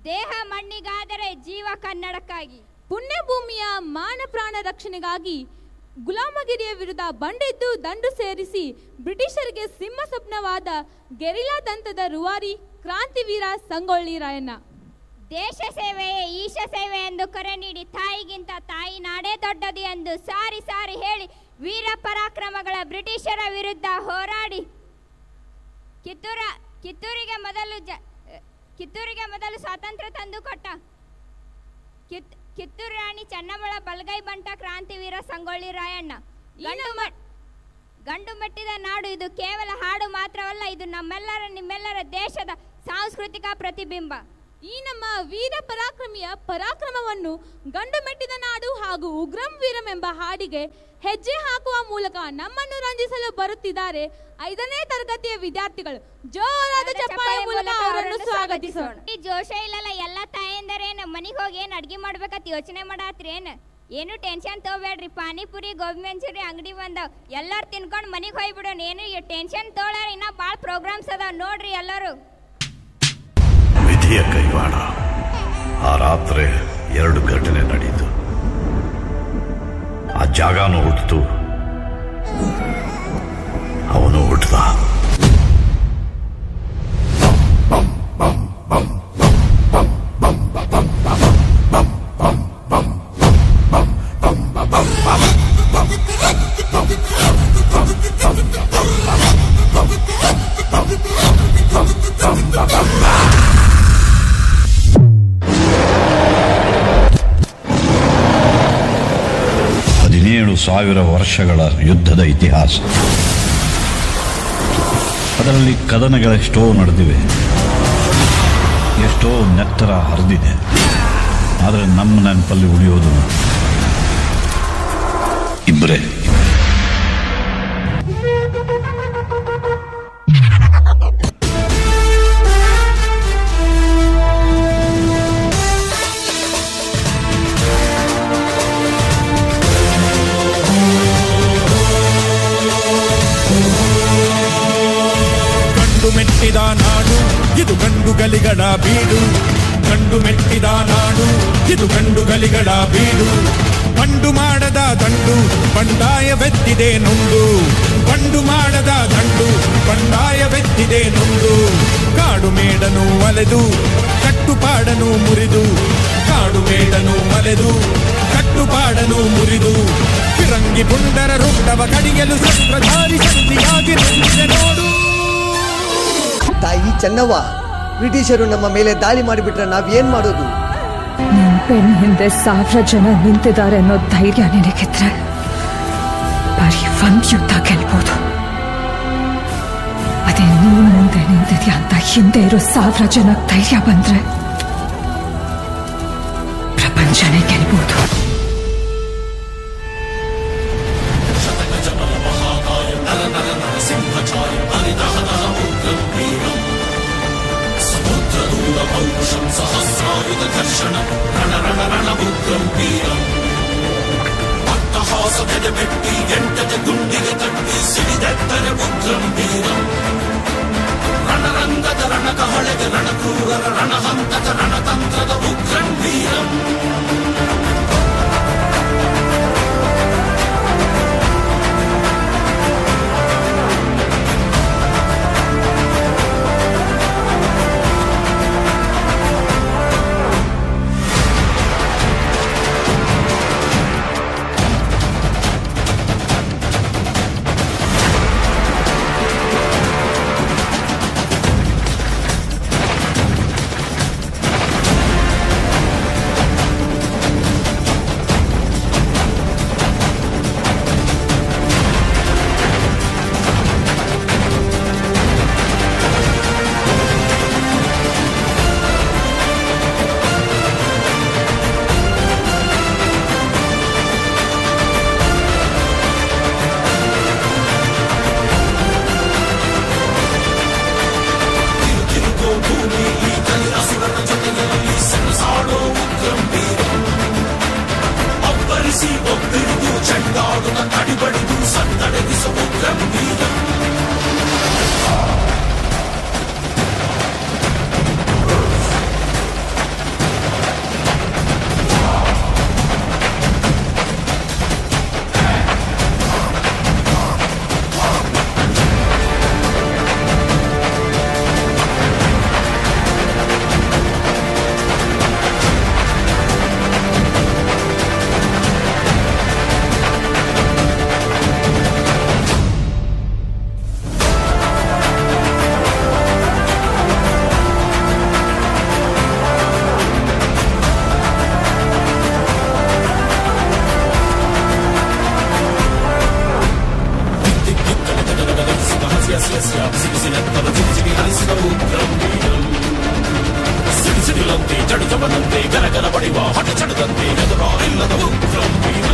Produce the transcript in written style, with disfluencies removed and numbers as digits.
ದೇಹ ಮಣ್ಣಿಗಾದರೆ ಜೀವ ಕನ್ನಡಕ್ಕಾಗಿ. ಪುಣ್ಯಭೂಮಿಯ ಮಾನ ಪ್ರಾಣ ರಕ್ಷಣೆಗಾಗಿ ಗುಲಾಮಗಿರಿಯ ವಿರುದ್ಧ ಬಂಡೆದ್ದು ದಂಡು ಸೇರಿಸಿ ಬ್ರಿಟಿಷರಿಗೆ ಸಿಂಹ ಸ್ವಪ್ನವಾದ ಗೆರಿಲ್ಲಾ ದಂತದ ರೂವಾರಿ ಕ್ರಾಂತಿವೀರ ಸಂಗೊಳ್ಳಿ ರಾಯಣ್ಣ. ದೇಶ ಸೇವೆಯೇ ಈಶ ಸೇವೆ ಎಂದು ಕರೆ ನೀಡಿ ತಾಯಿಗಿಂತ ತಾಯಿ ನಾಡೇ ದೊಡ್ಡದು ಎಂದು ಸಾರಿ ಸಾರಿ ಹೇಳಿ ವೀರ ಪರಾಕ್ರಮಗಳ ಬ್ರಿಟಿಷರ ವಿರುದ್ಧ ಹೋರಾಡಿ ಕಿತ್ತೂರಿಗೆ ಮೊದಲು ಸ್ವಾತಂತ್ರ್ಯ ತಂದುಕೊಟ್ಟ ಕಿತ್ತೂರು ರಾಣಿ ಚೆನ್ನಮ್ಮಳ ಬಲಗೈ ಬಂಟ ಕ್ರಾಂತಿವೀರ ಸಂಗೊಳ್ಳಿ ರಾಯಣ್ಣ. ಗಂಡು ಮೆಟ್ಟಿದ ನಾಡು ಇದು ಕೇವಲ ಹಾಡು ಮಾತ್ರವಲ್ಲ, ಇದು ನಿಮ್ಮೆಲ್ಲರ ದೇಶದ ಸಾಂಸ್ಕೃತಿಕ ಪ್ರತಿಬಿಂಬ. ಈ ನಮ್ಮ ವೀರ ಪರಾಕ್ರಮಿಯ ಪರಾಕ್ರಮವನ್ನು ಗಂಡು ಮೆಟ್ಟಿದ ನಾಡು ಹಾಗೂ ಉಗ್ರಂ ವೀರಂ ಎಂಬ ಹಾಡಿಗೆ ಹೆಜ್ಜೆ ಹಾಕುವ ಮೂಲಕ ನಮ್ಮನ್ನು ರಂಜಿಸಲು ಬರುತ್ತಿದ್ದಾರೆ 5ನೇ ತರಗತಿಯ ವಿದ್ಯಾರ್ಥಿಗಳು. ಜೋರಾದ ಚಪ್ಪಾಳೆ ಮೂಲಕ ಅವರನ್ನು ಸ್ವಾಗತಿಸೋಣ. ಈ ಜೋಶ ಇಲ್ಲಲ್ಲ, ಎಲ್ಲ ತಾಯಂದರೇನು ಮನಿಗೆ ಹೋಗಿ ಏನು ಅಡ್ಗೆ ಮಾಡ್ಬೇಕಂತ ಯೋಚನೆ ಮಾಡಾತ್ರೇನು? ಏನು ಟೆನ್ಷನ್ ತಗೋಬೇಡ್ರಿ, ಪಾನಿಪುರಿ ಗೋಬಿ ಮಂಚೂರಿ ಅಂಗಡಿ ಬಂದವ್, ಎಲ್ಲರೂ ತಿನ್ಕೊಂಡು ಮನಿಗೆ ಹೋಗ್ಬಿಡೋಣ. ಏನು ಟೆನ್ಷನ್ ತಗೊಳ್ಳಾರ, ಇನ್ನ ಭಾಳ ಪ್ರೋಗ್ರಾಮ್ಸ್ ಅದಾವ ನೋಡ್ರಿ ಎಲ್ಲರೂ. ವಿಧಿಯ ಕೈವಾಡ. ಆ ರಾತ್ರಿ 2 ಘಟನೆ ನಡೆಯಿತು. ಆ ಜಾಗನೂ ಹುಟ್ಟಿತು, ಅವನು ಹುಟ್ಟದ. ಸಾವಿರ ವರ್ಷಗಳ ಯುದ್ಧದ ಇತಿಹಾಸ. ಅದರಲ್ಲಿ ಕದನಗಳೆಷ್ಟೋ ನಡೆದಿವೆ, ಎಷ್ಟೋ ನೆತ್ತರ ಹರಿದಿದೆ. ಆದರೆ ನಮ್ಮ ನೆನಪಲ್ಲಿ ಉಳಿಯೋದು ಇಬ್ಬರೇ. ಮೆಟ್ಟಿದ ನಾಡು ಇದು ಗಂಡುಗಲಿಗಳ ಬೀಡು. ಗಂಡು ಮೆಟ್ಟಿದ ನಾಡು ಇದು ಗಂಡುಗಲಿಗಳ ಬೀಡು. ಬಂಡು ಮಾಡದ ದಂಡು ಬಂಡಾಯವೆತ್ತಿದೆ ನೊಂದು. ಬಂಡು ಮಾಡದ ದಂಡು ಬಂಡಾಯವೆತ್ತಿದೆ ನೊಂದು. ಕಾಡು ಮೇಡನು ಅಲೆದು ಕಟ್ಟುಪಾಡನು ಮುರಿದು. ಕಾಡು ಮೇಡನು ಅಲೆದು ಕಟ್ಟುಪಾಡನು ಮುರಿದು. ಫಿರಂಗಿ ಪುಂಡರ ರುಂಡವ ಕಡಿಯಲು ಸತ್ರಧಾರಿ ಶಕ್ತಿಯಾಗಿ ನಿಂತಿದೆ ನೋಡು. ತಾಯಿ ಚೆನ್ನವ್ವ, ಬ್ರಿಟಿಷರು ನಮ್ಮ ಮೇಲೆ ದಾಳಿ ಮಾಡಿಬಿಟ್ರೆ ನಾವೇನ್ ಮಾಡೋದು? ನಿನ್ ಬೆನ್ನ ಹಿಂದೆ 1000 ಜನ ನಿಂತಿದ್ದಾರೆ ಅನ್ನೋ ಧೈರ್ಯ ನಿನಗಿದ್ರೆ ಬರೀ 1 ಯುದ್ಧ ಗೆಲ್ಬೋದು. ಅದೇ ನೀನ್ ಮುಂದೆ ನಿಂತಿದ್ಯಾ ಅಂತ ಹಿಂದೆ ಇರೋ 1000 ಜನಕ್ಕೆ ಧೈರ್ಯ ಬಂದ್ರೆ ಪ್ರಪಂಚನೇ ಗೆಲ್ಬೋದು. ರಣರಂಗದ ರಣಕಹಳೆಗೆ ರಣಕ್ರೂರರ ರಣಹಂತಕ ರಣತಂತ್ರದ ಉಗ್ರಂ ವೀರಂ. ಗಜವನಂತೆ ಗರಗರ ಬಡಿವ ಹಠ ಚಡದಂತೆ ಎದುರಾರಿಲ್ಲದ ಉಗ್ರಂ ವೀರ